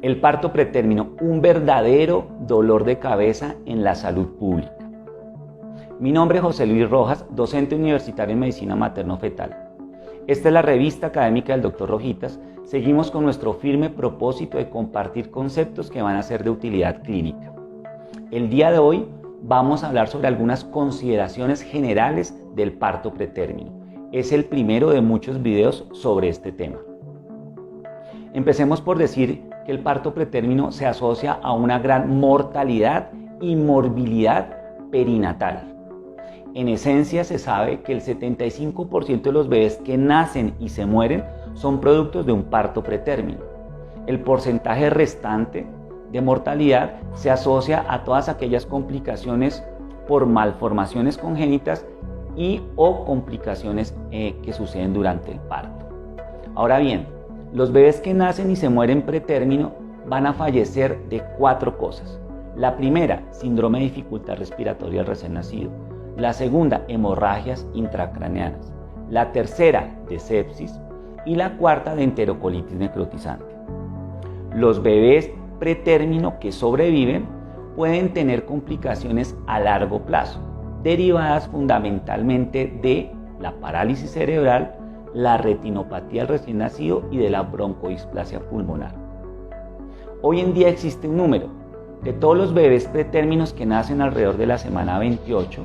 El parto pretérmino, un verdadero dolor de cabeza en la salud pública. Mi nombre es José Luis Rojas, docente universitario en Medicina Materno-Fetal. Esta es la revista académica del Dr. Rojitas. Seguimos con nuestro firme propósito de compartir conceptos que van a ser de utilidad clínica. El día de hoy vamos a hablar sobre algunas consideraciones generales del parto pretérmino. Es el primero de muchos videos sobre este tema. Empecemos por decir que el parto pretérmino se asocia a una gran mortalidad y morbilidad perinatal. En esencia se sabe que el 75% de los bebés que nacen y se mueren son productos de un parto pretérmino. El porcentaje restante de mortalidad se asocia a todas aquellas complicaciones por malformaciones congénitas y o complicaciones que suceden durante el parto. Ahora bien, los bebés que nacen y se mueren pretérmino van a fallecer de 4 cosas. La primera, síndrome de dificultad respiratoria al recién nacido. La segunda, hemorragias intracraneanas. La tercera, de sepsis. Y la cuarta, de enterocolitis necrotizante. Los bebés pretérmino que sobreviven pueden tener complicaciones a largo plazo, derivadas fundamentalmente de la parálisis cerebral, la retinopatía del recién nacido y de la broncohisplasia pulmonar. Hoy en día existe un número. De todos los bebés pretérminos que nacen alrededor de la semana 28,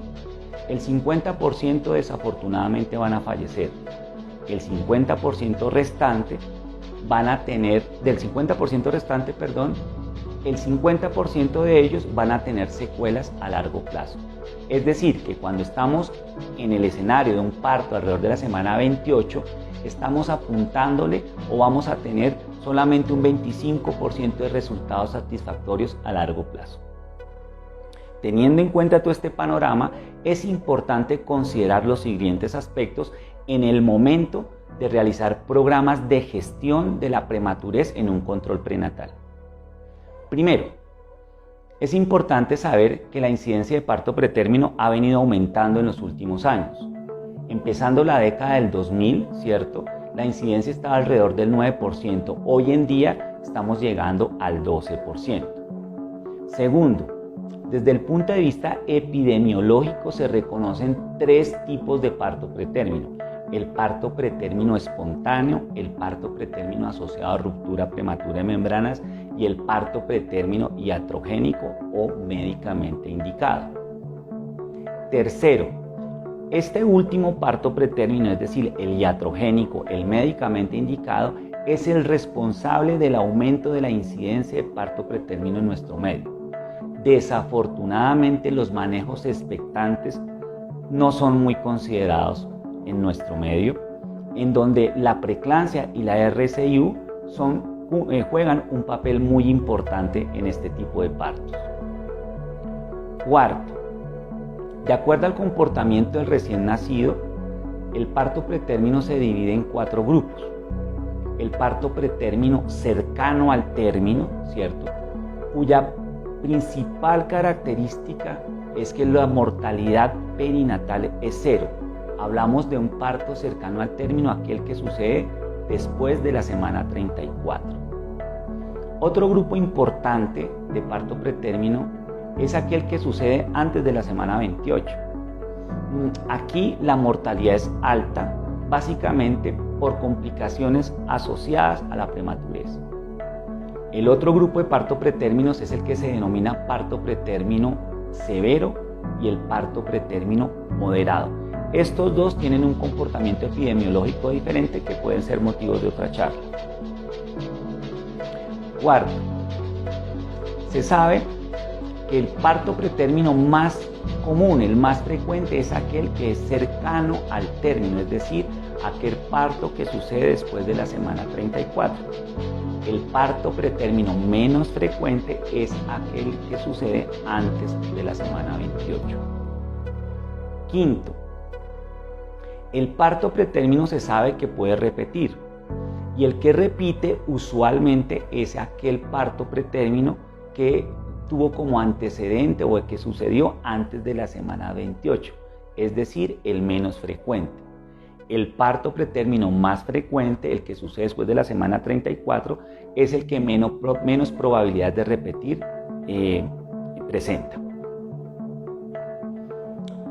el 50% desafortunadamente van a fallecer. El 50% restante el 50% de ellos van a tener secuelas a largo plazo. Es decir, que cuando estamos en el escenario de un parto alrededor de la semana 28, estamos apuntándole o vamos a tener solamente un 25% de resultados satisfactorios a largo plazo. Teniendo en cuenta todo este panorama, es importante considerar los siguientes aspectos en el momento de realizar programas de gestión de la prematurez en un control prenatal. Primero, es importante saber que la incidencia de parto pretérmino ha venido aumentando en los últimos años. Empezando la década del 2000, ¿cierto? La incidencia estaba alrededor del 9%. Hoy en día estamos llegando al 12%. Segundo, desde el punto de vista epidemiológico se reconocen 3 tipos de parto pretérmino. El parto pretérmino espontáneo, el parto pretérmino asociado a ruptura prematura de membranas y el parto pretérmino iatrogénico o médicamente indicado. Tercero, este último parto pretérmino, es decir, el iatrogénico, el médicamente indicado, es el responsable del aumento de la incidencia de parto pretérmino en nuestro medio. Desafortunadamente, los manejos expectantes no son muy considerados en nuestro medio, en donde la preeclampsia y la RCIU juegan un papel muy importante en este tipo de partos. Cuarto, de acuerdo al comportamiento del recién nacido, el parto pretérmino se divide en 4 grupos. El parto pretérmino cercano al término, ¿cierto?, cuya principal característica es que la mortalidad perinatal es 0. Hablamos de un parto cercano al término, aquel que sucede después de la semana 34. Otro grupo importante de parto pretérmino es aquel que sucede antes de la semana 28. Aquí la mortalidad es alta, básicamente por complicaciones asociadas a la prematurez. El otro grupo de parto pretérminos es el que se denomina parto pretérmino severo y el parto pretérmino moderado. Estos dos tienen un comportamiento epidemiológico diferente que pueden ser motivos de otra charla. Cuarto, se sabe que el parto pretérmino más común, el más frecuente, es aquel que es cercano al término, es decir, aquel parto que sucede después de la semana 34. El parto pretérmino menos frecuente es aquel que sucede antes de la semana 28. Quinto, el parto pretérmino se sabe que puede repetir, y el que repite usualmente es aquel parto pretérmino que tuvo como antecedente o el que sucedió antes de la semana 28, es decir, el menos frecuente. el parto pretérmino más frecuente, el que sucede después de la semana 34, es el que menos probabilidad de repetir presenta.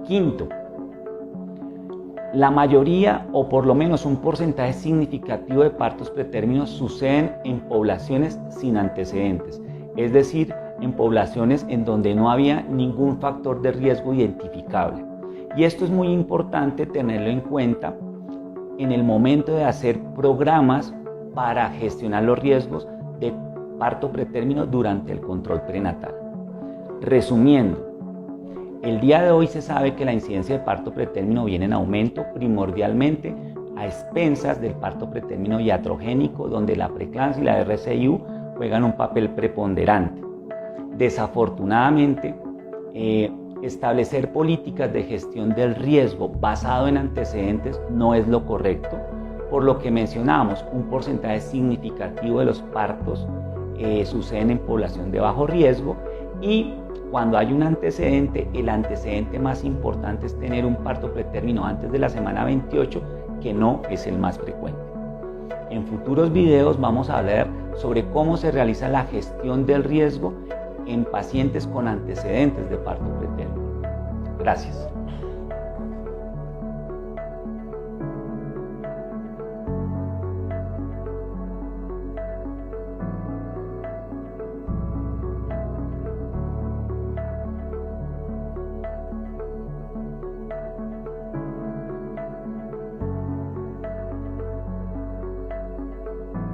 Quinto, la mayoría o por lo menos un porcentaje significativo de partos pretérminos suceden en poblaciones sin antecedentes, es decir, en poblaciones en donde no había ningún factor de riesgo identificable. Y esto es muy importante tenerlo en cuenta en el momento de hacer programas para gestionar los riesgos de parto pretérmino durante el control prenatal. Resumiendo, el día de hoy se sabe que la incidencia de parto pretérmino viene en aumento primordialmente a expensas del parto pretérmino iatrogénico, donde la preeclampsia y la RCIU juegan un papel preponderante. Desafortunadamente, establecer políticas de gestión del riesgo basado en antecedentes no es lo correcto, por lo que mencionamos, un porcentaje significativo de los partos suceden en población de bajo riesgo, y cuando hay un antecedente, el antecedente más importante es tener un parto pretérmino antes de la semana 28, que no es el más frecuente. En futuros videos vamos a hablar sobre cómo se realiza la gestión del riesgo en pacientes con antecedentes de parto pretérmino. Gracias.